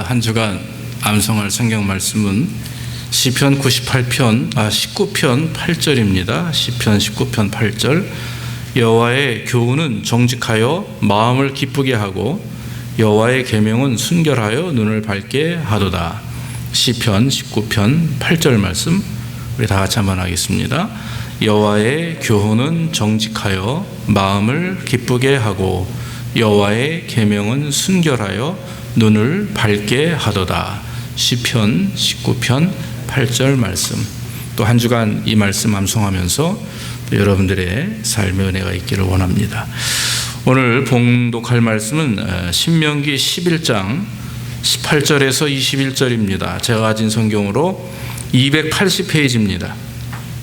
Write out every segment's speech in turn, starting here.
한 주간 암송할 성경 말씀은 시편 19편 8절입니다. 시편 19편 8절. 여호와의 교훈은 정직하여 마음을 기쁘게 하고 여호와의 계명은 순결하여 눈을 밝게 하도다. 시편 19편 8절 말씀 우리 다 같이 한번 하겠습니다. 여호와의 교훈은 정직하여 마음을 기쁘게 하고 여호와의 계명은 순결하여 눈을 밝게 하도다. 시편 19편 8절 말씀. 또 한 주간 이 말씀 암송하면서 여러분들의 삶의 은혜가 있기를 원합니다. 오늘 봉독할 말씀은 신명기 11장 18절에서 21절입니다. 제가 가진 성경으로 280페이지입니다.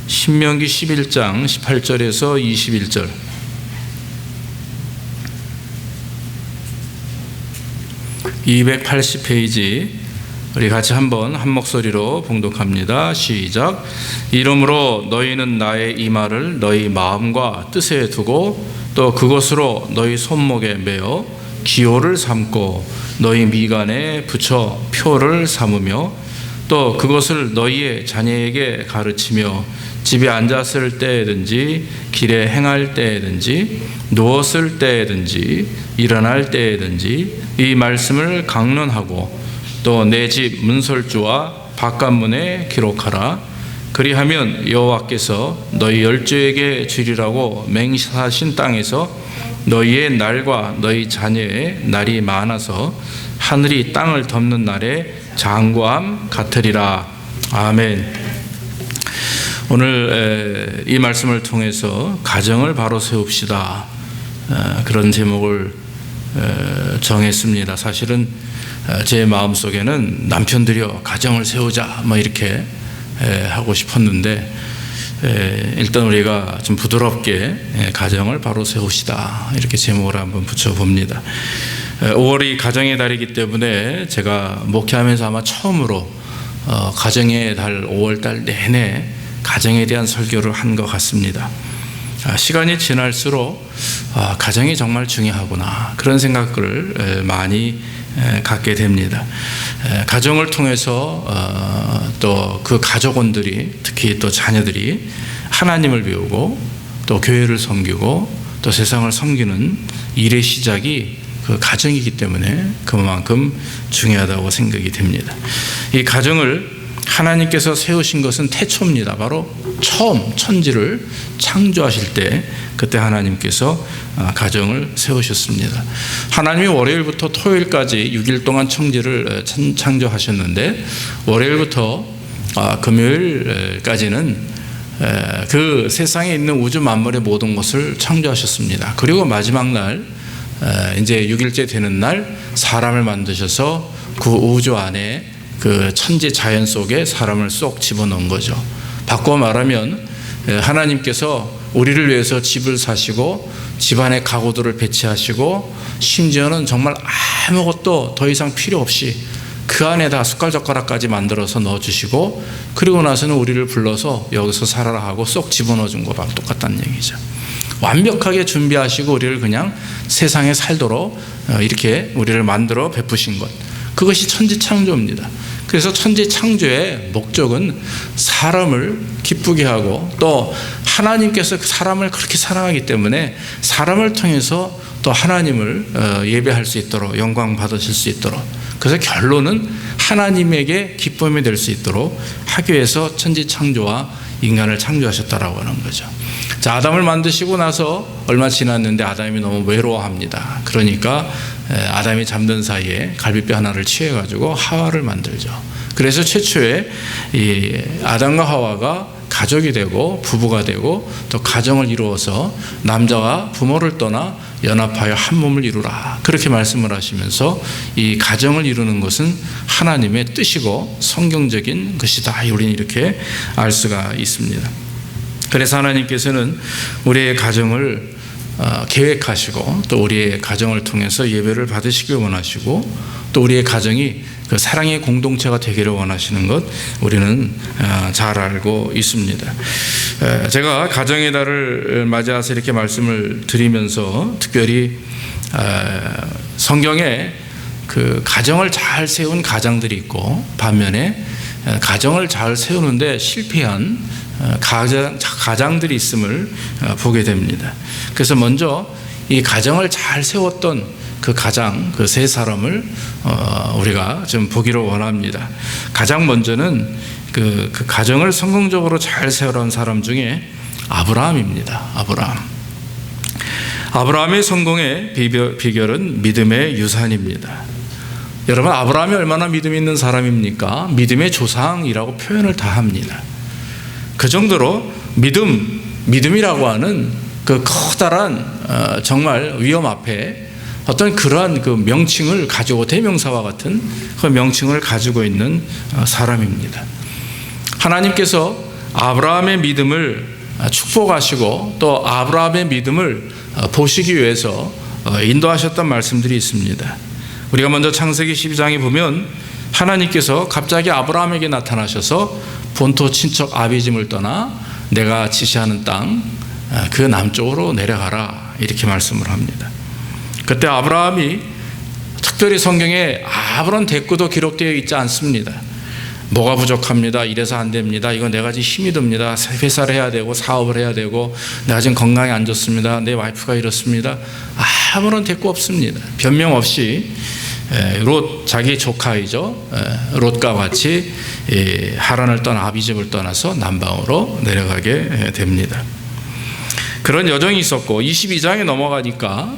신명기 11장 18절에서 21절. (280페이지) 우리 같이 한번 한 목소리로 봉독합니다. 시작. 이러므로 너희는 나의 이 말을 너희 마음과 뜻에 두고 또 그것으로 너희 손목에 매어 기호를 삼고 너희 미간에 붙여 표를 삼으며 또 그것을 너희의 자녀에게 가르치며 집에 앉았을 때든지 길에 행할 때든지 누웠을 때든지 일어날 때든지 이 말씀을 강론하고 또 내 집 문설주와 바깥문에 기록하라. 그리하면 여호와께서 너희 열조에게 주리라고 맹세하신 땅에서 너희의 날과 너희 자녀의 날이 많아서 하늘이 땅을 덮는 날에 장구함 같으리라. 아멘. 오늘 이 말씀을 통해서 가정을 바로 세웁시다, 그런 제목을 정했습니다. 사실은 제 마음속에는 남편들이여 가정을 세우자 이렇게 하고 싶었는데 일단 우리가 좀 부드럽게 가정을 바로 세웁시다 이렇게 제목을 한번 붙여봅니다. 5월이 가정의 달이기 때문에 제가 목회하면서 아마 처음으로 가정의 달 5월 달 내내 가정에 대한 설교를 한 것 같습니다. 시간이 지날수록 가정이 정말 중요하구나 그런 생각을 많이 갖게 됩니다. 가정을 통해서 또 그 가족원들이 특히 또 자녀들이 하나님을 배우고 또 교회를 섬기고 또 세상을 섬기는 일의 시작이 그 가정이기 때문에 그만큼 중요하다고 생각이 됩니다. 이 가정을 하나님께서 세우신 것은 태초입니다. 바로 처음 천지를 창조하실 때 그때 하나님께서 가정을 세우셨습니다. 하나님이 월요일부터 토요일까지 6일 동안 천지를 창조하셨는데 월요일부터 금요일까지는 그 세상에 있는 우주 만물의 모든 것을 창조하셨습니다. 그리고 마지막 날 이제 6일째 되는 날 사람을 만드셔서 그 우주 안에 그 천지 자연 속에 사람을 쏙 집어넣은 거죠. 바꿔 말하면 하나님께서 우리를 위해서 집을 사시고 집안에 가구들을 배치하시고 심지어는 정말 아무것도 더 이상 필요 없이 그 안에다 숟갈젓가락까지 만들어서 넣어주시고 그리고 나서는 우리를 불러서 여기서 살아라 하고 쏙 집어넣어준 거랑 똑같다는 얘기죠. 완벽하게 준비하시고 우리를 그냥 세상에 살도록 이렇게 우리를 만들어 베푸신 것, 그것이 천지창조입니다. 그래서 천지창조의 목적은 사람을 기쁘게 하고 또 하나님께서 사람을 그렇게 사랑하기 때문에 사람을 통해서 또 하나님을 예배할 수 있도록 영광 받으실 수 있도록, 그래서 결론은 하나님에게 기쁨이 될 수 있도록 하기 위해서 천지창조와 인간을 창조하셨다라고 하는 거죠. 자, 아담을 만드시고 나서 얼마 지났는데 아담이 너무 외로워합니다. 그러니까 아담이 잠든 사이에 갈비뼈 하나를 취해가지고 하와를 만들죠. 그래서 최초에 이 아담과 하와가 가족이 되고 부부가 되고 또 가정을 이루어서 남자가 부모를 떠나 연합하여 한 몸을 이루라 그렇게 말씀을 하시면서 이 가정을 이루는 것은 하나님의 뜻이고 성경적인 것이다, 우리는 이렇게 알 수가 있습니다. 그래서 하나님께서는 우리의 가정을 계획하시고 또 우리의 가정을 통해서 예배를 받으시길 원하시고 또 우리의 가정이 그 사랑의 공동체가 되기를 원하시는 것 우리는 잘 알고 있습니다. 제가 가정의 달을 맞이해서 이렇게 말씀을 드리면서 특별히 성경에 그 가정을 잘 세운 가장들이 있고, 반면에 가정을 잘 세우는데 실패한 가장들이 있음을 보게 됩니다. 그래서 먼저 이 가정을 잘 세웠던 그 가장, 그 세 사람을 우리가 좀 보기를 원합니다. 가장 먼저는 그 가정을 성공적으로 잘 세우는 사람 중에 아브라함입니다. 아브라함의 성공의 비결은 믿음의 유산입니다. 여러분, 아브라함이 얼마나 믿음 있는 사람입니까? 믿음의 조상이라고 표현을 다 합니다. 그 정도로 믿음이라고 하는 그 커다란 정말 위험 앞에 어떤 그러한 그 명칭을 가지고, 대명사와 같은 그 명칭을 가지고 있는 사람입니다. 하나님께서 아브라함의 믿음을 축복하시고 또 아브라함의 믿음을 보시기 위해서 인도하셨던 말씀들이 있습니다. 우리가 먼저 창세기 12장에 보면 하나님께서 갑자기 아브라함에게 나타나셔서 본토 친척 아비짐을 떠나 내가 지시하는 땅 그 남쪽으로 내려가라, 이렇게 말씀을 합니다. 그때 아브라함이 특별히 성경에 아무런 대꾸도 기록되어 있지 않습니다. 뭐가 부족합니다, 이래서 안 됩니다, 이거 내가 지금 힘이 듭니다, 회사를 해야 되고 사업을 해야 되고 내가 지금 건강이 안 좋습니다, 내 와이프가 이렇습니다, 아무런 대꾸 없습니다. 변명 없이 롯, 자기 조카이죠, 롯과 같이 하란을 떠나 아비집을 떠나서 남방으로 내려가게 됩니다. 그런 여정이 있었고, 22장에 넘어가니까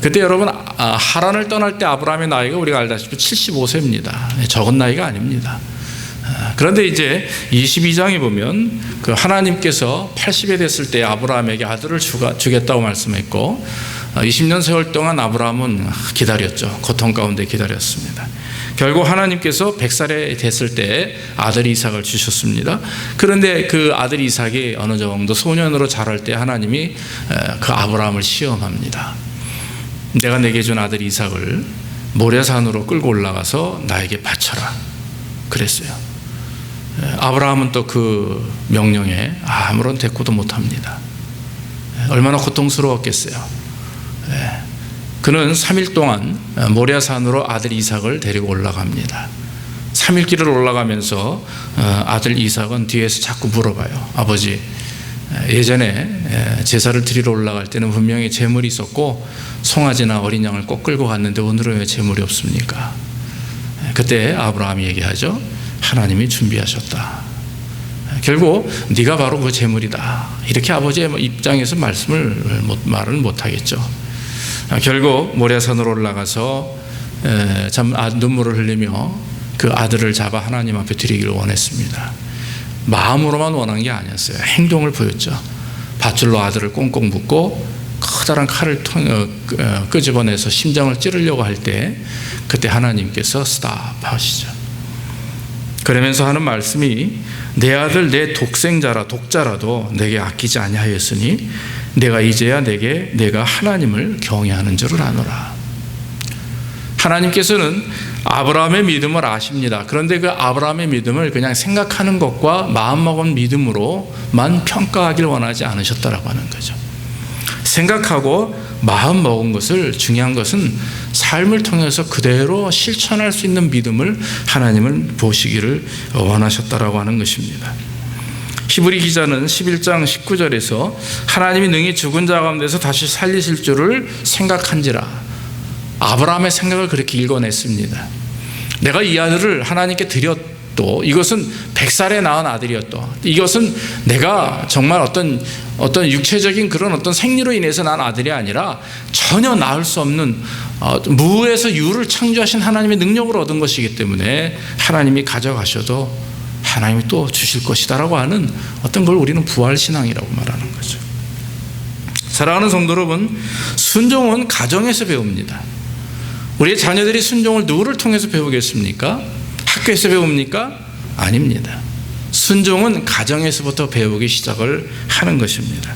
그때 여러분 하란을 떠날 때 아브라함의 나이가 우리가 알다시피 75세입니다. 적은 나이가 아닙니다. 그런데 이제 22장에 보면 그 하나님께서 80에 됐을 때 아브라함에게 아들을 주겠다고 말씀했고, 20년 세월 동안 아브라함은 기다렸죠. 고통 가운데 기다렸습니다. 결국 하나님께서 100살에 됐을 때 아들 이삭을 주셨습니다. 그런데 그 아들 이삭이 어느 정도 소년으로 자랄 때 하나님이 그 아브라함을 시험합니다. 내가 내게 준 아들 이삭을 모레산으로 끌고 올라가서 나에게 바쳐라, 그랬어요. 아브라함은 또 그 명령에 아무런 대꾸도 못합니다. 얼마나 고통스러웠겠어요. 그는 3일 동안 모레산으로 아들 이삭을 데리고 올라갑니다. 3일 길을 올라가면서 아들 이삭은 뒤에서 자꾸 물어봐요. 아버지, 예전에 제사를 드리러 올라갈 때는 분명히 제물이 있었고 송아지나 어린 양을 꼭 끌고 갔는데 오늘은 왜 제물이 없습니까? 그때 아브라함이 얘기하죠. 하나님이 준비하셨다. 결국 네가 바로 그 제물이다, 이렇게 아버지의 입장에서 말을 못하겠죠. 결국 모레산으로 올라가서 참 눈물을 흘리며 그 아들을 잡아 하나님 앞에 드리기를 원했습니다. 마음으로만 원한 게 아니었어요. 행동을 보였죠. 밧줄로 아들을 꽁꽁 묶고 커다란 칼을 끄집어내서 심장을 찌르려고 할 때 그때 하나님께서 스탑 하시죠. 그러면서 하는 말씀이 내 아들 내 독자라도 내게 아끼지 아니하였으니 내가 이제야 내가 하나님을 경외하는 줄을 아노라. 하나님께서는 아브라함의 믿음을 아십니다. 그런데 그 아브라함의 믿음을 그냥 생각하는 것과 마음먹은 믿음으로만 평가하길 원하지 않으셨다라고 하는 거죠. 생각하고 마음먹은 것을, 중요한 것은 삶을 통해서 그대로 실천할 수 있는 믿음을 하나님은 보시기를 원하셨다라고 하는 것입니다. 히브리 기자는 11장 19절에서 하나님이 능히 죽은 자 가운데서 다시 살리실 줄을 생각한지라, 아브라함의 생각을 그렇게 읽어냈습니다. 내가 이 아들을 하나님께 드렸도, 이것은 100살에 낳은 아들이었도, 이것은 내가 정말 어떤 육체적인 그런 어떤 생리로 인해서 낳은 아들이 아니라 전혀 낳을 수 없는 무에서 유를 창조하신 하나님의 능력으로 얻은 것이기 때문에 하나님이 가져가셔도 하나님이 또 주실 것이다라고 하는 어떤 걸 우리는 부활신앙이라고 말하는 거죠. 사랑하는 성도 여러분, 순종은 가정에서 배웁니다. 우리의 자녀들이 순종을 누구를 통해서 배우겠습니까? 학교에서 배웁니까? 아닙니다. 순종은 가정에서부터 배우기 시작을 하는 것입니다.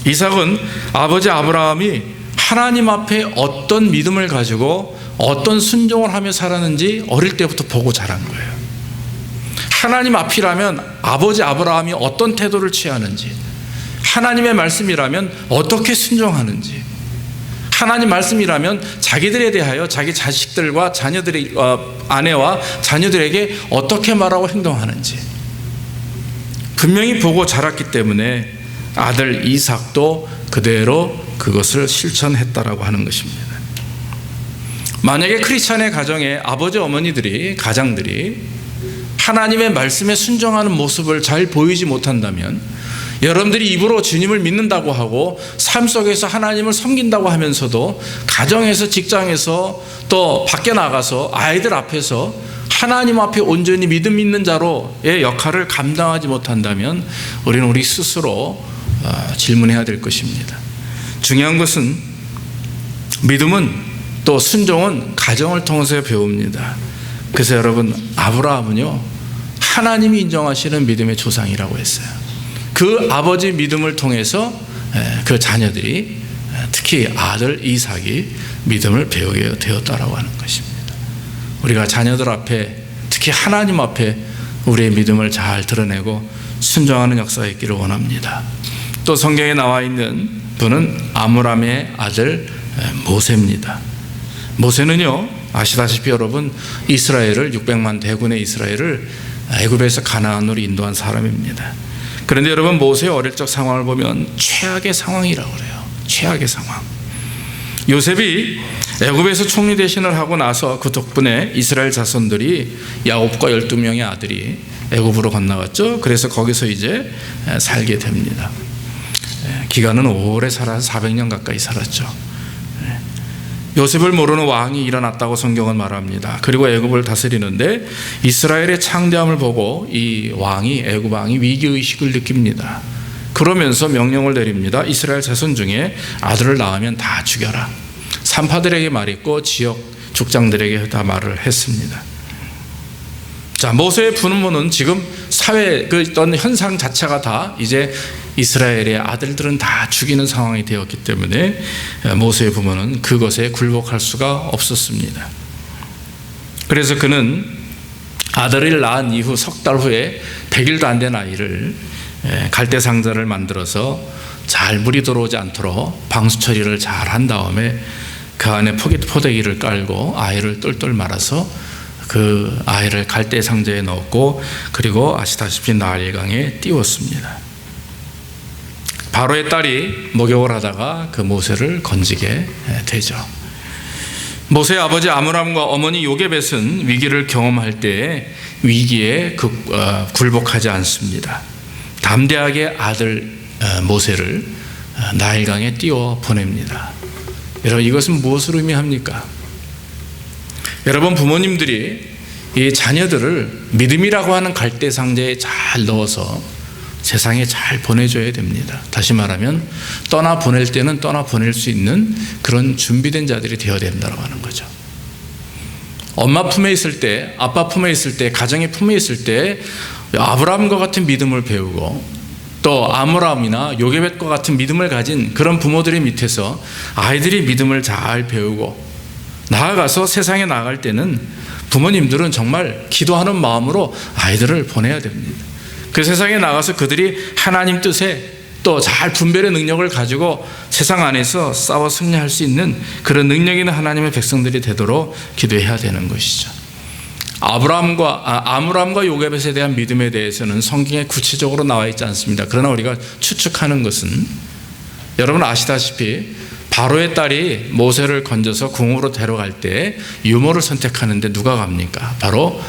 이삭은 아버지 아브라함이 하나님 앞에 어떤 믿음을 가지고 어떤 순종을 하며 살았는지 어릴 때부터 보고 자란 거예요. 하나님 앞이라면 아버지 아브라함이 어떤 태도를 취하는지, 하나님의 말씀이라면 어떻게 순종하는지, 하나님 말씀이라면 자기들에 대하여 자기 자식들과 자녀들의 아내와 자녀들에게 어떻게 말하고 행동하는지 분명히 보고 자랐기 때문에 아들 이삭도 그대로 그것을 실천했다라고 하는 것입니다. 만약에 크리스찬의 가정에 아버지 어머니들이 가장들이 하나님의 말씀에 순종하는 모습을 잘 보이지 못한다면 여러분들이 입으로 주님을 믿는다고 하고 삶 속에서 하나님을 섬긴다고 하면서도 가정에서 직장에서 또 밖에 나가서 아이들 앞에서 하나님 앞에 온전히 믿음 있는 자로의 역할을 감당하지 못한다면 우리는 우리 스스로 질문해야 될 것입니다. 중요한 것은 믿음은 또 순종은 가정을 통해서 배웁니다. 그래서 여러분 아브라함은요 하나님이 인정하시는 믿음의 조상이라고 했어요. 그 아버지 믿음을 통해서 그 자녀들이 특히 아들 이삭이 믿음을 배우게 되었다라고 하는 것입니다. 우리가 자녀들 앞에 특히 하나님 앞에 우리의 믿음을 잘 드러내고 순종하는 역사가 있기를 원합니다. 또 성경에 나와 있는 분은 아므람의 아들 모세입니다. 모세는요 아시다시피 여러분 이스라엘을 600만 대군의 이스라엘을 애굽에서 가나안으로 인도한 사람입니다. 그런데 여러분 모세의 어릴 적 상황을 보면 최악의 상황이라고 그래요. 최악의 상황. 요셉이 애굽에서 총리 대신을 하고 나서 그 덕분에 이스라엘 자손들이 야곱과 12명의 아들이 애굽으로 건너갔죠. 그래서 거기서 이제 살게 됩니다. 기간은 오래 살아서 400년 가까이 살았죠. 요셉을 모르는 왕이 일어났다고 성경은 말합니다. 그리고 애굽을 다스리는데 이스라엘의 창대함을 보고 이 왕이 애굽 왕이 위기의식을 느낍니다. 그러면서 명령을 내립니다. 이스라엘 자손 중에 아들을 낳으면 다 죽여라. 산파들에게 말했고 지역 족장들에게 다 말을 했습니다. 자, 모세의 부모는 지금 사회 그 어떤 현상 자체가 다 이제 이스라엘의 아들들은 다 죽이는 상황이 되었기 때문에 모세의 부모는 그것에 굴복할 수가 없었습니다. 그래서 그는 아들을 낳은 이후 석 달 후에 100일도 안 된 아이를 갈대 상자를 만들어서 잘 물이 들어오지 않도록 방수 처리를 잘 한 다음에 그 안에 포대기를 깔고 아이를 똘똘 말아서 그 아이를 갈대 상자에 넣었고 그리고 아시다시피 나일강에 띄웠습니다. 바로의 딸이 목욕을 하다가 그 모세를 건지게 되죠. 모세의 아버지 아므람과 어머니 요게벳은 위기를 경험할 때 위기에 굴복하지 않습니다. 담대하게 아들 모세를 나일강에 띄워 보냅니다. 여러분 이것은 무엇을 의미합니까? 여러분 부모님들이 이 자녀들을 믿음이라고 하는 갈대 상자에 잘 넣어서 세상에 잘 보내줘야 됩니다. 다시 말하면 떠나 보낼 때는 떠나 보낼 수 있는 그런 준비된 자들이 되어야 된다고 하는 거죠. 엄마 품에 있을 때, 아빠 품에 있을 때, 가정의 품에 있을 때 아브라함과 같은 믿음을 배우고 또 아므람이나 요게벳과 같은 믿음을 가진 그런 부모들의 밑에서 아이들이 믿음을 잘 배우고 나아가서 세상에 나갈 때는 부모님들은 정말 기도하는 마음으로 아이들을 보내야 됩니다. 그 세상에 나가서 그들이 하나님 뜻에 또 잘 분별의 능력을 가지고 세상 안에서 싸워 승리할 수 있는 그런 능력 있는 하나님의 백성들이 되도록 기도해야 되는 것이죠. 아므람과 요게벳에 대한 믿음에 대해서는 성경에 구체적으로 나와 있지 않습니다. 그러나 우리가 추측하는 것은 여러분 아시다시피 바로의 딸이 모세를 건져서 궁으로 데려갈 때 유모를 선택하는데 누가 갑니까? 바로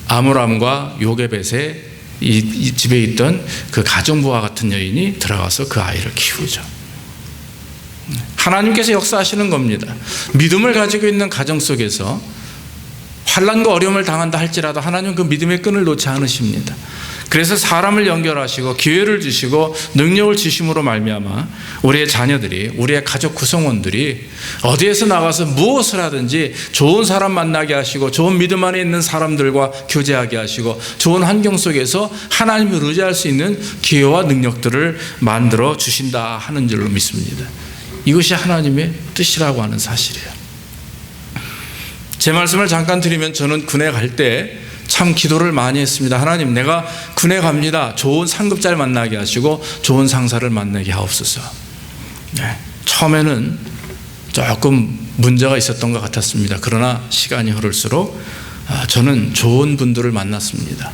아므람과 요게벳의 이 집에 있던 그 가정부와 같은 여인이 들어가서 그 아이를 키우죠. 하나님께서 역사하시는 겁니다. 믿음을 가지고 있는 가정 속에서 환난과 어려움을 당한다 할지라도 하나님은 그 믿음의 끈을 놓지 않으십니다. 그래서 사람을 연결하시고 기회를 주시고 능력을 주심으로 말미암아 우리의 자녀들이 우리의 가족 구성원들이 어디에서 나가서 무엇을 하든지 좋은 사람 만나게 하시고 좋은 믿음 안에 있는 사람들과 교제하게 하시고 좋은 환경 속에서 하나님을 의지할 수 있는 기회와 능력들을 만들어 주신다 하는 줄로 믿습니다. 이것이 하나님의 뜻이라고 하는 사실이에요. 제 말씀을 잠깐 드리면 저는 군에 갈 때 참 기도를 많이 했습니다. 하나님, 내가 군에 갑니다. 좋은 상급자를 만나게 하시고 좋은 상사를 만나게 하옵소서. 처음에는 조금 문제가 있었던 것 같았습니다. 그러나 시간이 흐를수록 저는 좋은 분들을 만났습니다.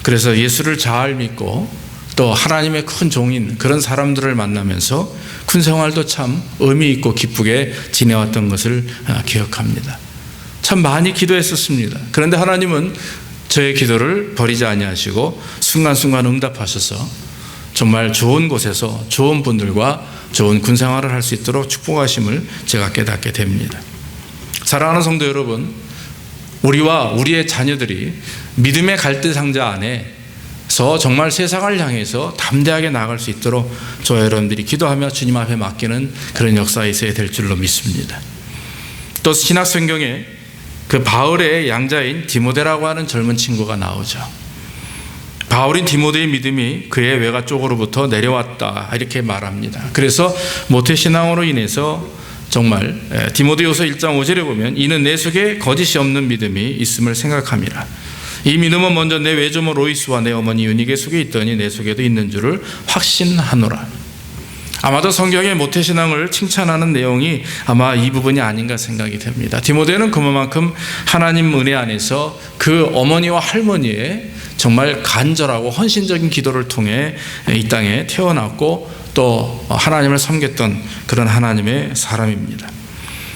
그래서 예수를 잘 믿고 또 하나님의 큰 종인 그런 사람들을 만나면서 군 생활도 참 의미 있고 기쁘게 지내왔던 것을 기억합니다. 참 많이 기도했었습니다. 그런데 하나님은 저의 기도를 버리지 아니하시고 순간순간 응답하셔서 정말 좋은 곳에서 좋은 분들과 좋은 군 생활을 할 수 있도록 축복하심을 제가 깨닫게 됩니다. 사랑하는 성도 여러분, 우리와 우리의 자녀들이 믿음의 갈대 상자 안에서 정말 세상을 향해서 담대하게 나아갈 수 있도록 저와 여러분들이 기도하며 주님 앞에 맡기는 그런 역사가 있어야 될 줄로 믿습니다. 또 신약 성경에 그 바울의 양자인 디모데라고 하는 젊은 친구가 나오죠. 바울인 디모데의 믿음이 그의 외가 쪽으로부터 내려왔다 이렇게 말합니다. 그래서 모태신앙으로 인해서 정말 디모데후서 1장 5절에 보면 이는 내 속에 거짓이 없는 믿음이 있음을 생각함이라. 이 믿음은 먼저 내 외조모 로이스와 내 어머니 유니게 속에 있더니 내 속에도 있는 줄을 확신하노라. 아마도 성경의 모태신앙을 칭찬하는 내용이 아마 이 부분이 아닌가 생각이 됩니다. 디모데는 그만큼 하나님 은혜 안에서 그 어머니와 할머니의 정말 간절하고 헌신적인 기도를 통해 이 땅에 태어났고 또 하나님을 섬겼던 그런 하나님의 사람입니다.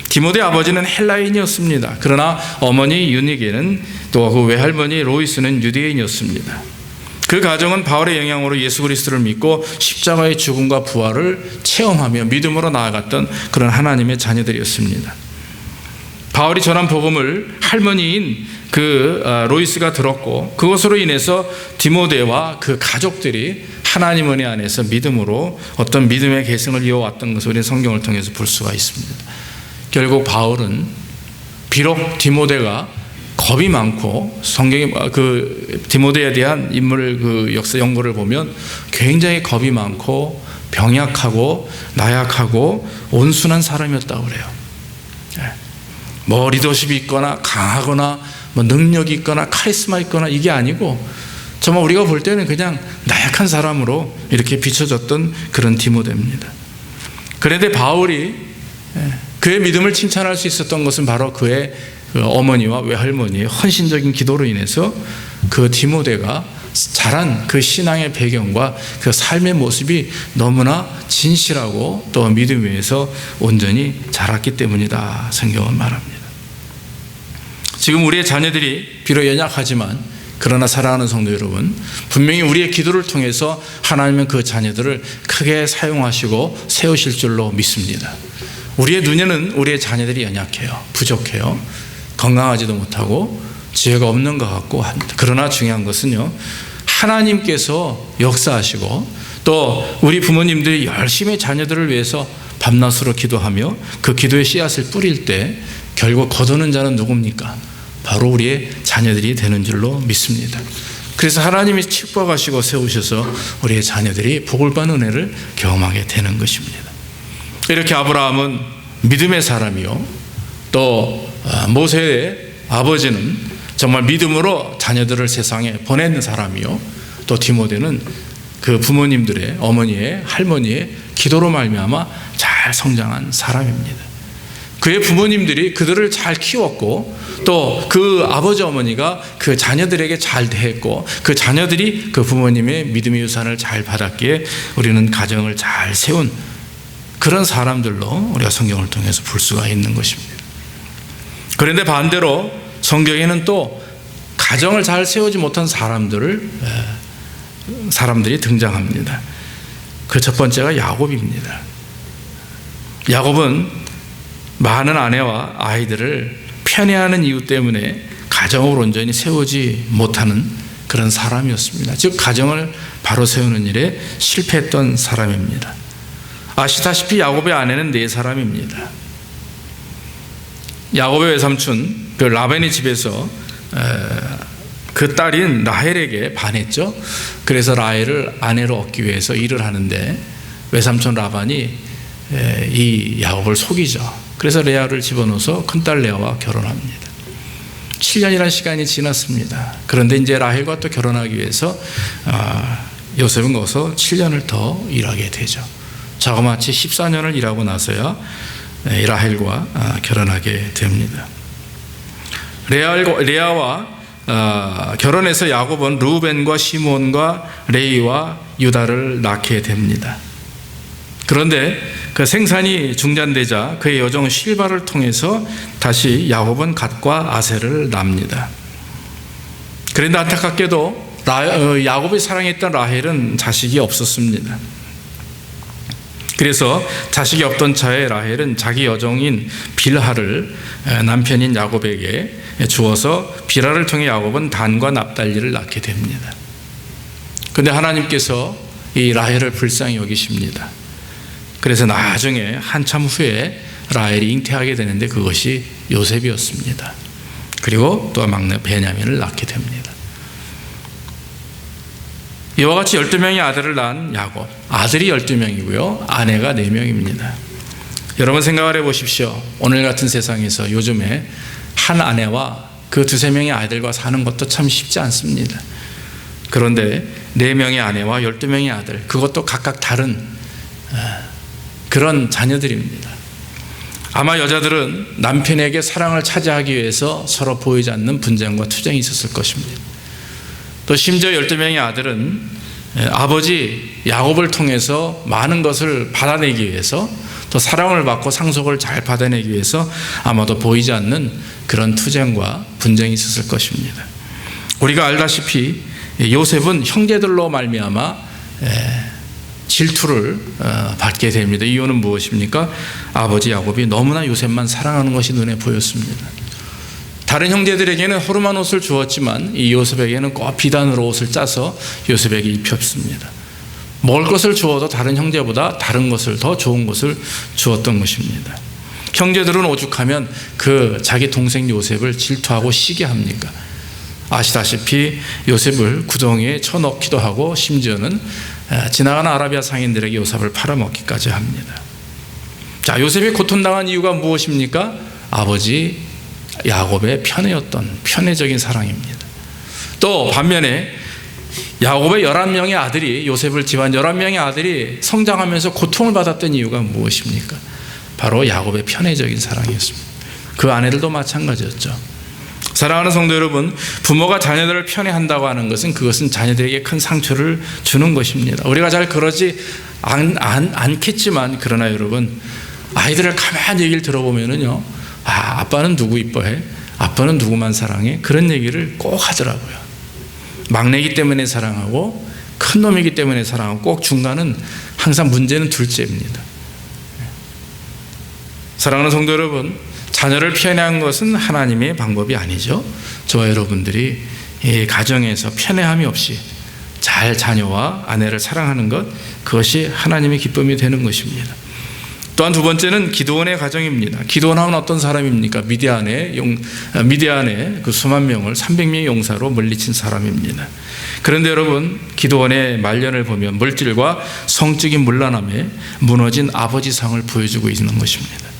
디모데 아버지는 헬라인이었습니다. 그러나 어머니 유니게는 또 그 외할머니 로이스는 유대인이었습니다. 그 가정은 바울의 영향으로 예수 그리스도를 믿고 십자가의 죽음과 부활을 체험하며 믿음으로 나아갔던 그런 하나님의 자녀들이었습니다. 바울이 전한 복음을 할머니인 그 로이스가 들었고 그것으로 인해서 디모데와 그 가족들이 하나님 은혜 안에서 믿음으로 어떤 믿음의 계승을 이어왔던 것을 우리는 성경을 통해서 볼 수가 있습니다. 결국 바울은 비록 디모데가 겁이 많고 성경의 그 디모데에 대한 인물 그 역사 연구를 보면 굉장히 겁이 많고 병약하고 나약하고 온순한 사람이었다고 그래요. 뭐 리더십이 있거나 강하거나 뭐 능력이 있거나 카리스마 있거나 이게 아니고 정말 우리가 볼 때는 그냥 나약한 사람으로 이렇게 비춰졌던 그런 디모데입니다. 그런데 바울이 그의 믿음을 칭찬할 수 있었던 것은 바로 그의 어머니와 외할머니의 헌신적인 기도로 인해서 그 디모데가 자란 그 신앙의 배경과 그 삶의 모습이 너무나 진실하고 또 믿음 위에서 온전히 자랐기 때문이다 성경은 말합니다. 지금 우리의 자녀들이 비록 연약하지만 그러나 사랑하는 성도 여러분, 분명히 우리의 기도를 통해서 하나님은 그 자녀들을 크게 사용하시고 세우실 줄로 믿습니다. 우리의 눈에는 우리의 자녀들이 연약해요. 부족해요. 건강하지도 못하고 지혜가 없는 것 같고 합니다. 그러나 중요한 것은요, 하나님께서 역사하시고 또 우리 부모님들이 열심히 자녀들을 위해서 밤낮으로 기도하며 그 기도의 씨앗을 뿌릴 때 결국 거두는 자는 누굽니까? 바로 우리의 자녀들이 되는 줄로 믿습니다. 그래서 하나님이 축복하시고 세우셔서 우리의 자녀들이 복을 받는 은혜를 경험하게 되는 것입니다. 이렇게 아브라함은 믿음의 사람이요, 또 모세의 아버지는 정말 믿음으로 자녀들을 세상에 보내는 사람이요, 또 디모데는 그 부모님들의 어머니의 할머니의 기도로 말미암아 잘 성장한 사람입니다. 그의 부모님들이 그들을 잘 키웠고 또 그 아버지 어머니가 그 자녀들에게 잘 대했고 그 자녀들이 그 부모님의 믿음의 유산을 잘 받았기에 우리는 가정을 잘 세운 그런 사람들로 우리가 성경을 통해서 볼 수가 있는 것입니다. 그런데 반대로 성경에는 또 가정을 잘 세우지 못한 사람들이 등장합니다. 그 첫 번째가 야곱입니다. 야곱은 많은 아내와 아이들을 편애하는 이유 때문에 가정을 온전히 세우지 못하는 그런 사람이었습니다. 즉 가정을 바로 세우는 일에 실패했던 사람입니다. 아시다시피 야곱의 아내는 4사람입니다. 야곱의 외삼촌 그 라반의 집에서 그 딸인 라헬에게 반했죠. 그래서 라헬을 아내로 얻기 위해서 일을 하는데 외삼촌 라반이 이 야곱을 속이죠. 그래서 레아를 집어넣어서 큰딸 레아와 결혼합니다. 7년이라는 시간이 지났습니다. 그런데 이제 라헬과 또 결혼하기 위해서 요셉은 거기서 7년을 더 일하게 되죠. 자그마치 14년을 일하고 나서야 라헬과 결혼하게 됩니다. 레아와 결혼해서 야곱은 루벤과 시몬과 레이와 유다를 낳게 됩니다. 그런데 그 생산이 중단되자 그의 여종 실바를 통해서 다시 야곱은 갓과 아셀을 낳습니다. 그런데 안타깝게도 야곱이 사랑했던 라헬은 자식이 없었습니다. 그래서 자식이 없던 차에 라헬은 자기 여종인 빌하를 남편인 야곱에게 주어서 빌하를 통해 야곱은 단과 납달리를 낳게 됩니다. 그런데 하나님께서 이 라헬을 불쌍히 여기십니다. 그래서 나중에 한참 후에 라헬이 잉태하게 되는데 그것이 요셉이었습니다. 그리고 또 막내 베냐민을 낳게 됩니다. 이와 같이 12명의 아들을 낳은 야곱, 아들이 12명이고요 아내가 4명입니다. 여러분 생각을 해보십시오. 오늘 같은 세상에서 요즘에 한 아내와 그 2-3명의 아들과 사는 것도 참 쉽지 않습니다. 그런데 4명의 아내와 12명의 아들, 그것도 각각 다른 그런 자녀들입니다. 아마 여자들은 남편에게 사랑을 차지하기 위해서 서로 보이지 않는 분쟁과 투쟁이 있었을 것입니다. 또 심지어 12명의 아들은 아버지 야곱을 통해서 많은 것을 받아내기 위해서, 또 사랑을 받고 상속을 잘 받아내기 위해서 아마도 보이지 않는 그런 투쟁과 분쟁이 있었을 것입니다. 우리가 알다시피 요셉은 형제들로 말미암아 질투를 받게 됩니다. 이유는 무엇입니까? 아버지 야곱이 너무나 요셉만 사랑하는 것이 눈에 보였습니다. 다른 형제들에게는 호르만 옷을 주었지만 이 요셉에게는 꼭 비단으로 옷을 짜서 요셉에게 입혔습니다. 먹을 것을 주어도 다른 형제보다 다른 것을, 더 좋은 것을 주었던 것입니다. 형제들은 오죽하면 그 자기 동생 요셉을 질투하고 시기합니까? 아시다시피 요셉을 구덩이에 쳐넣기도 하고 심지어는 지나가는 아라비아 상인들에게 요셉을 팔아먹기까지 합니다. 자, 요셉이 고통당한 이유가 무엇입니까? 아버지 야곱의 편애적인 사랑입니다. 또 반면에 야곱의 11명의 아들이, 요셉을 집안 11명의 아들이 성장하면서 고통을 받았던 이유가 무엇입니까? 바로 야곱의 편애적인 사랑이었습니다. 그 아내들도 마찬가지였죠. 사랑하는 성도 여러분, 부모가 자녀들을 편애한다고 하는 것은 그것은 자녀들에게 큰 상처를 주는 것입니다. 우리가 잘 그러지 않겠지만, 그러나 여러분, 아이들을 가만히 얘기를 들어보면은요, 아빠는 누구 이뻐해? 아빠는 누구만 사랑해? 그런 얘기를 꼭 하더라고요. 막내이기 때문에 사랑하고 큰 놈이기 때문에 사랑하고, 꼭 중간은 항상 문제는 둘째입니다. 사랑하는 성도 여러분, 자녀를 편애한 것은 하나님의 방법이 아니죠. 저와 여러분들이 이 가정에서 편애함이 없이 잘 자녀와 아내를 사랑하는 것, 그것이 하나님의 기쁨이 되는 것입니다. 또한 두 번째는 기드온의 가정입니다. 기드온은 어떤 사람입니까? 미디안의 그 수만 명을 300명의 용사로 물리친 사람입니다. 그런데 여러분, 기드온의 말년을 보면 물질과 성적인 문란함에 무너진 아버지 상을 보여주고 있는 것입니다.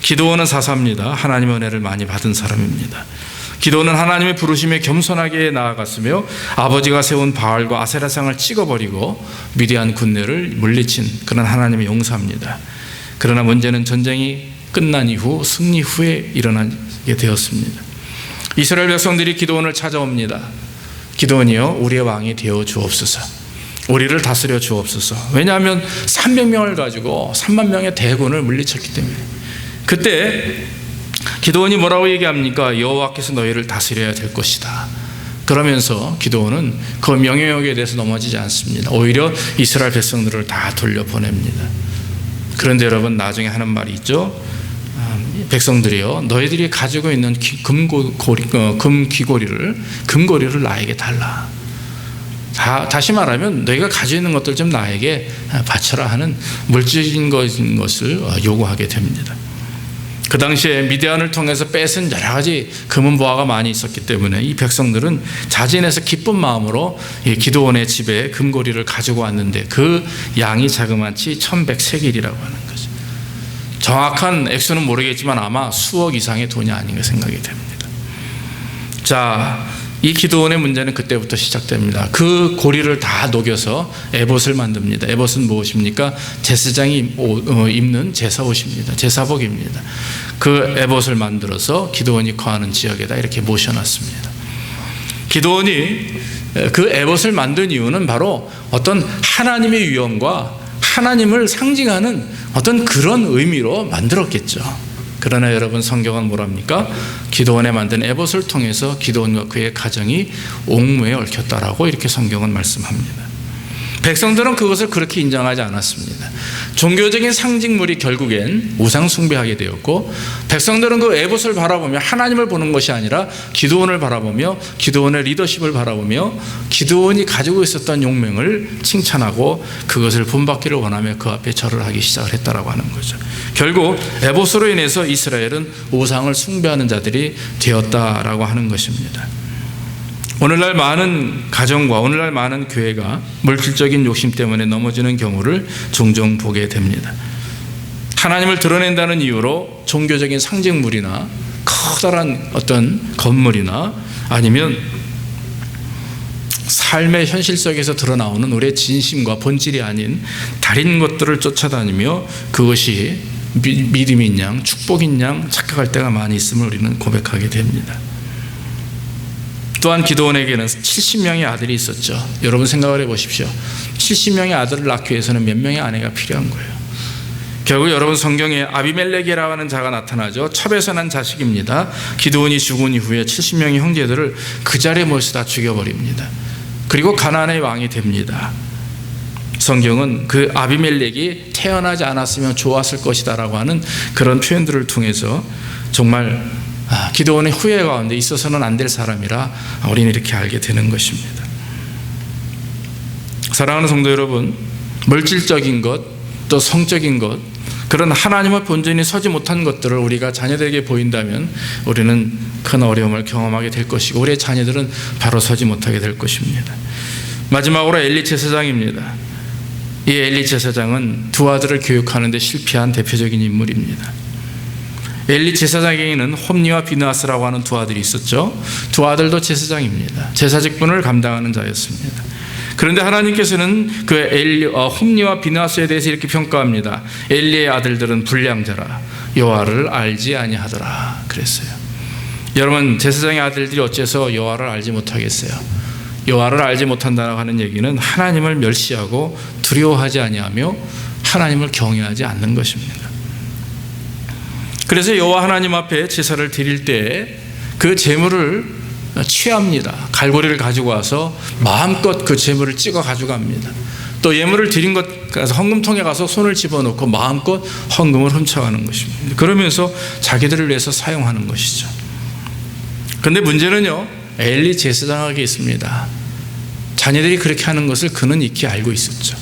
기드온은 사사입니다. 하나님의 은혜를 많이 받은 사람입니다. 기드온은 하나님의 부르심에 겸손하게 나아갔으며 아버지가 세운 바알과 아세라상을 찍어버리고 미디안 군대를 물리친 그런 하나님의 용사입니다. 그러나 문제는 전쟁이 끝난 이후, 승리 후에 일어나게 되었습니다. 이스라엘 백성들이 기드온을 찾아옵니다. 기드온이여, 우리의 왕이 되어 주옵소서. 우리를 다스려 주옵소서. 왜냐하면 300명을 가지고 3만 명의 대군을 물리쳤기 때문에. 그때 기드온이 뭐라고 얘기합니까? 여호와께서 너희를 다스려야 될 것이다. 그러면서 기드온은 그 명령에 대해서 넘어지지 않습니다. 오히려 이스라엘 백성들을 다 돌려보냅니다. 그런데 여러분, 나중에 하는 말이 있죠. 백성들이요, 너희들이 가지고 있는 금고리를 나에게 달라. 다시 말하면 너희가 가지고 있는 것들 좀 나에게 바쳐라 하는 물질적인 것을 요구하게 됩니다. 그 당시에 미디안을 통해서 뺏은 여러 가지 금은보화가 많이 있었기 때문에 이 백성들은 자진해서 기쁜 마음으로 기드온의 집에 금고리를 가지고 왔는데 그 양이 자그마치 1100세겔이라고 하는 거죠. 정확한 액수는 모르겠지만 아마 수억 이상의 돈이 아닌가 생각이 됩니다. 자, 이 기드온의 문제는 그때부터 시작됩니다. 그 고리를 다 녹여서 에봇을 만듭니다. 에봇은 무엇입니까? 제사장이 입는 제사옷입니다. 제사복입니다. 그 에봇을 만들어서 기드온이 거하는 지역에다 이렇게 모셔놨습니다. 기드온이 그 에봇을 만든 이유는 바로 어떤 하나님의 위엄과 하나님을 상징하는 어떤 그런 의미로 만들었겠죠. 그러나 여러분, 성경은 뭐랍니까? 기드온에 만든 에봇을 통해서 기드온과 그의 가정이 옥무에 얽혔다라고 이렇게 성경은 말씀합니다. 백성들은 그것을 그렇게 인정하지 않았습니다. 종교적인 상징물이 결국엔 우상 숭배하게 되었고, 백성들은 그 에봇을 바라보며 하나님을 보는 것이 아니라 기드온을 바라보며 기드온의 리더십을 바라보며 기드온이 가지고 있었던 용맹을 칭찬하고 그것을 본받기를 원하며 그 앞에 절을 하기 시작을 했다라고 하는 거죠. 결국 에봇으로 인해서 이스라엘은 우상을 숭배하는 자들이 되었다라고 하는 것입니다. 오늘날 많은 가정과 오늘날 많은 교회가 물질적인 욕심 때문에 넘어지는 경우를 종종 보게 됩니다. 하나님을 드러낸다는 이유로 종교적인 상징물이나 커다란 어떤 건물이나 아니면 삶의 현실 속에서 드러나오는 우리의 진심과 본질이 아닌 다른 것들을 쫓아다니며 그것이 믿음인 양, 축복인 양 착각할 때가 많이 있음을 우리는 고백하게 됩니다. 또한 기드온에게는 70명의 아들이 있었죠. 여러분 생각을 해보십시오. 70명의 아들을 낳기 위해서는 몇 명의 아내가 필요한 거예요. 결국 여러분, 성경에 아비멜렉이라고 하는 자가 나타나죠. 첩에서 난 자식입니다. 기드온이 죽은 이후에 70명의 형제들을 그 자리에 모셔다 죽여버립니다. 그리고 가나안의 왕이 됩니다. 성경은 그 아비멜렉이 태어나지 않았으면 좋았을 것이다 라고 하는 그런 표현들을 통해서 정말 기드온의 후회 가운데 있어서는 안 될 사람이라 우리는 이렇게 알게 되는 것입니다. 사랑하는 성도 여러분, 물질적인 것, 또 성적인 것, 그런 하나님의 본전이 서지 못한 것들을 우리가 자녀들에게 보인다면 우리는 큰 어려움을 경험하게 될 것이고 우리의 자녀들은 바로 서지 못하게 될 것입니다. 마지막으로 엘리 제사장입니다. 이 엘리 제사장은 두 아들을 교육하는 데 실패한 대표적인 인물입니다. 엘리 제사장에게는 홈니와 비느하스라고 하는 두 아들이 있었죠. 두 아들도 제사장입니다. 제사 직분을 감당하는 자였습니다. 그런데 하나님께서는 그 홈니와 비느하스에 대해서 이렇게 평가합니다. 엘리의 아들들은 불량자라 여호와를 알지 아니하더라 그랬어요. 여러분, 제사장의 아들들이 어째서 여호와를 알지 못하겠어요? 여호와를 알지 못한다고 하는 얘기는 하나님을 멸시하고 두려워하지 아니하며 하나님을 경외하지 않는 것입니다. 그래서 여호와 하나님 앞에 제사를 드릴 때 그 제물을 취합니다. 갈고리를 가지고 와서 마음껏 그 제물을 찍어 가져갑니다. 또 예물을 드린 것 가서 헌금통에 가서 손을 집어넣고 마음껏 헌금을 훔쳐가는 것입니다. 그러면서 자기들을 위해서 사용하는 것이죠. 그런데 문제는요, 엘리 제사장에게 있습니다. 자녀들이 그렇게 하는 것을 그는 익히 알고 있었죠.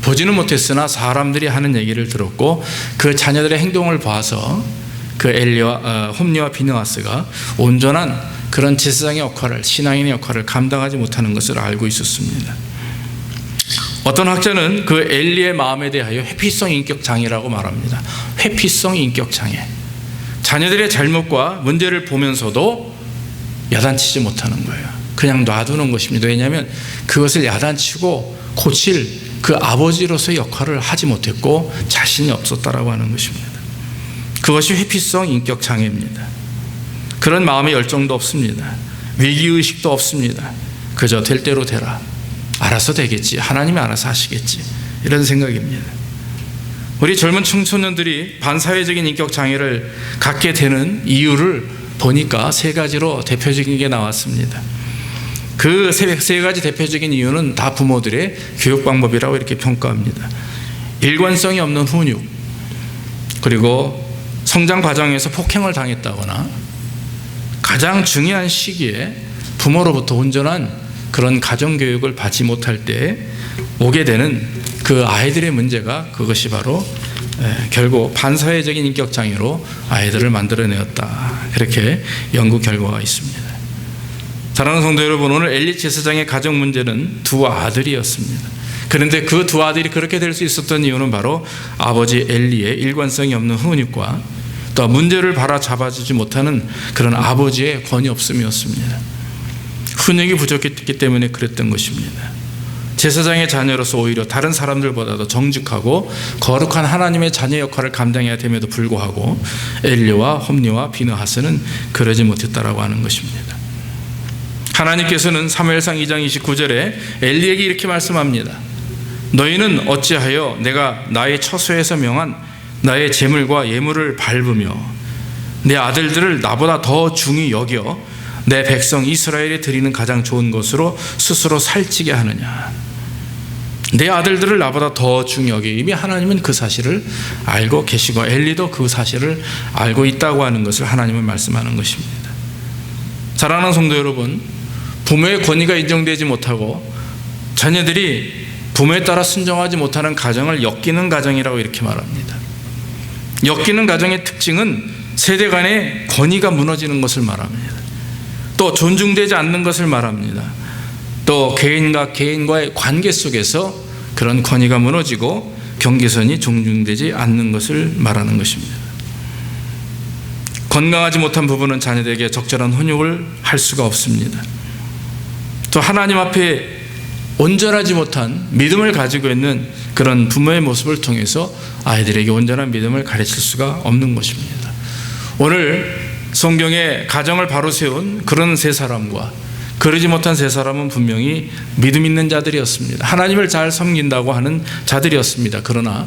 보지는 못했으나 사람들이 하는 얘기를 들었고 그 자녀들의 행동을 봐서 그 홈니와 비느하스가 온전한 그런 제사장의 역할을, 신앙인의 역할을 감당하지 못하는 것을 알고 있었습니다. 어떤 학자는 그 엘리의 마음에 대하여 회피성 인격 장애라고 말합니다. 회피성 인격 장애. 자녀들의 잘못과 문제를 보면서도 야단치지 못하는 거예요. 그냥 놔두는 것입니다. 왜냐하면 그것을 야단치고 고칠 그 아버지로서의 역할을 하지 못했고 자신이 없었다라고 하는 것입니다. 그것이 회피성 인격 장애입니다. 그런 마음의 열정도 없습니다. 위기의식도 없습니다. 그저 될 대로 되라. 알아서 되겠지. 하나님이 알아서 하시겠지. 이런 생각입니다. 우리 젊은 청소년들이 반사회적인 인격 장애를 갖게 되는 이유를 보니까 세 가지로 대표적인 게 나왔습니다. 그 세 가지 대표적인 이유는 다 부모들의 교육 방법이라고 이렇게 평가합니다. 일관성이 없는 훈육, 그리고 성장 과정에서 폭행을 당했다거나 가장 중요한 시기에 부모로부터 온전한 그런 가정교육을 받지 못할 때 오게 되는 그 아이들의 문제가 그것이 바로 결국 반사회적인 인격장애로 아이들을 만들어내었다. 이렇게 연구 결과가 있습니다. 사랑하는 성도 여러분, 오늘 엘리 제사장의 가정 문제는 두 아들이었습니다. 그런데 그 두 아들이 그렇게 될 수 있었던 이유는 바로 아버지 엘리의 일관성이 없는 훈육과 또 문제를 바라잡아주지 못하는 그런 아버지의 권위 없음이었습니다. 훈육이 부족했기 때문에 그랬던 것입니다. 제사장의 자녀로서 오히려 다른 사람들보다도 정직하고 거룩한 하나님의 자녀 역할을 감당해야 됨에도 불구하고 엘리와 홈리와 비느하스는 그러지 못했다라고 하는 것입니다. 하나님께서는 사무엘상 2장 29절에 엘리에게 이렇게 말씀합니다. 너희는 어찌하여 내가 나의 처소에서 명한 나의 제물과 예물을 밟으며 내 아들들을 나보다 더 중히 여겨 내 백성 이스라엘에 드리는 가장 좋은 것으로 스스로 살찌게 하느냐. 내 아들들을 나보다 더 중히 여겨. 이미 하나님은 그 사실을 알고 계시고 엘리도 그 사실을 알고 있다고 하는 것을 하나님은 말씀하는 것입니다. 사랑하는 성도 여러분, 부모의 권위가 인정되지 못하고 자녀들이 부모에 따라 순종하지 못하는 가정을 엮이는 가정이라고 이렇게 말합니다. 엮이는 가정의 특징은 세대 간의 권위가 무너지는 것을 말합니다. 또 존중되지 않는 것을 말합니다. 또 개인과 개인과의 관계 속에서 그런 권위가 무너지고 경계선이 존중되지 않는 것을 말하는 것입니다. 건강하지 못한 부부는 자녀들에게 적절한 훈육을 할 수가 없습니다. 또 하나님 앞에 온전하지 못한 믿음을 가지고 있는 그런 부모의 모습을 통해서 아이들에게 온전한 믿음을 가르칠 수가 없는 것입니다. 오늘 성경에 가정을 바로 세운 그런 세 사람과 그러지 못한 세 사람은 분명히 믿음 있는 자들이었습니다. 하나님을 잘 섬긴다고 하는 자들이었습니다. 그러나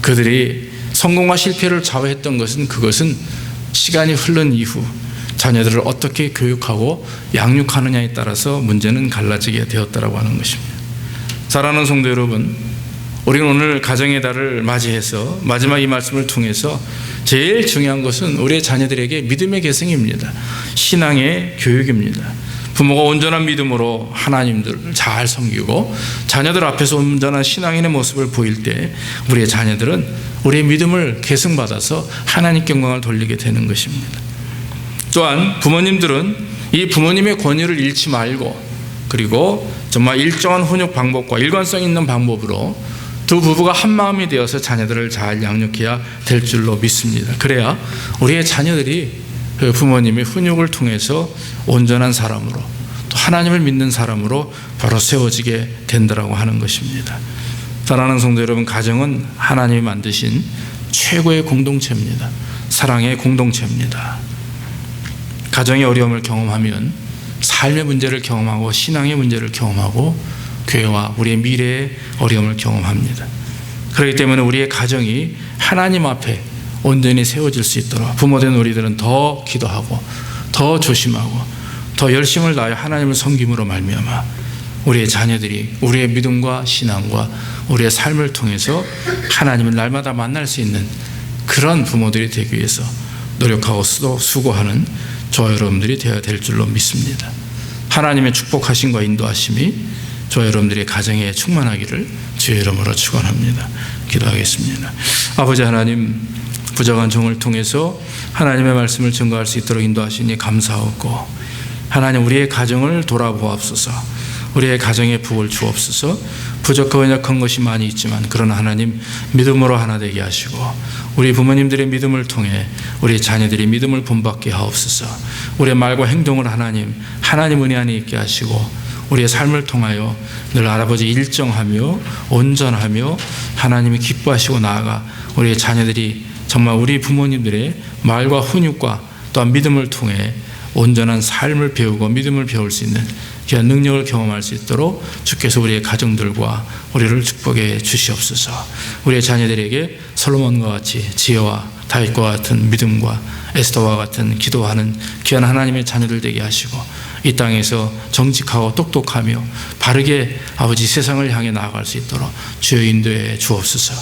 그들이 성공과 실패를 좌우했던 것은 그것은 시간이 흐른 이후 자녀들을 어떻게 교육하고 양육하느냐에 따라서 문제는 갈라지게 되었다라고 하는 것입니다. 사랑하는 성도 여러분, 우리는 오늘 가정의 달을 맞이해서 마지막 이 말씀을 통해서 제일 중요한 것은 우리의 자녀들에게 믿음의 계승입니다. 신앙의 교육입니다. 부모가 온전한 믿음으로 하나님들을 잘 섬기고 자녀들 앞에서 온전한 신앙인의 모습을 보일 때 우리의 자녀들은 우리의 믿음을 계승받아서 하나님께 영광을 돌리게 되는 것입니다. 또한 부모님들은 이 부모님의 권위를 잃지 말고 그리고 정말 일정한 훈육 방법과 일관성 있는 방법으로 두 부부가 한 마음이 되어서 자녀들을 잘 양육해야 될 줄로 믿습니다. 그래야 우리의 자녀들이 그 부모님의 훈육을 통해서 온전한 사람으로 또 하나님을 믿는 사람으로 바로 세워지게 된다라고 하는 것입니다. 사랑하는 성도 여러분, 가정은 하나님이 만드신 최고의 공동체입니다. 사랑의 공동체입니다. 가정의 어려움을 경험하면 삶의 문제를 경험하고 신앙의 문제를 경험하고 교회와 우리의 미래의 어려움을 경험합니다. 그렇기 때문에 우리의 가정이 하나님 앞에 온전히 세워질 수 있도록 부모된 우리들은 더 기도하고 더 조심하고 더 열심을 다하여 하나님을 섬김으로 말미암아 우리의 자녀들이 우리의 믿음과 신앙과 우리의 삶을 통해서 하나님을 날마다 만날 수 있는 그런 부모들이 되기 위해서 노력하고 수고하는 저와 여러분들이 되어야 될 줄로 믿습니다. 하나님의 축복하심과 인도하심이 저와 여러분들의 가정에 충만하기를 주의 이름으로 축원합니다. 기도하겠습니다. 아버지 하나님, 부족한 종을 통해서 하나님의 말씀을 증거할 수 있도록 인도하시니 감사하고 하나님 우리의 가정을 돌아보옵소서. 우리의 가정에 복을 주옵소서. 부족하고 연약한 것이 많이 있지만 그러나 하나님 믿음으로 하나 되게 하시고 우리 부모님들의 믿음을 통해 우리 자녀들이 믿음을 본받게 하옵소서. 우리의 말과 행동을 하나님 은혜 안에 있게 하시고 우리의 삶을 통하여 늘 아버지 일정하며 온전하며 하나님이 기뻐하시고 나아가 우리의 자녀들이 정말 우리 부모님들의 말과 훈육과 또한 믿음을 통해 온전한 삶을 배우고 믿음을 배울 수 있는 귀한 능력을 경험할 수 있도록 주께서 우리의 가정들과 우리를 축복해 주시옵소서. 우리의 자녀들에게 솔로몬과 같이 지혜와 다윗과 같은 믿음과 에스더와 같은 기도하는 귀한 하나님의 자녀들 되게 하시고 이 땅에서 정직하고 똑똑하며 바르게 아버지 세상을 향해 나아갈 수 있도록 주여 인도해 주옵소서.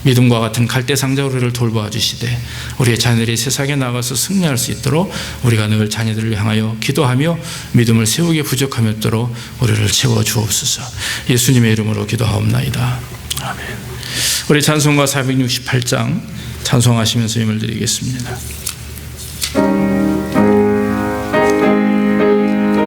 믿음과 같은 갈대상자 우리를 돌보아 주시되 우리의 자녀들이 세상에 나가서 승리할 수 있도록 우리가 늘 자녀들을 향하여 기도하며 믿음을 세우기에 부족함이 없도록 우리를 채워 주옵소서. 예수님의 이름으로 기도하옵나이다. 아멘. 우리 찬송가 468장 찬송하시면서 힘을 드리겠습니다.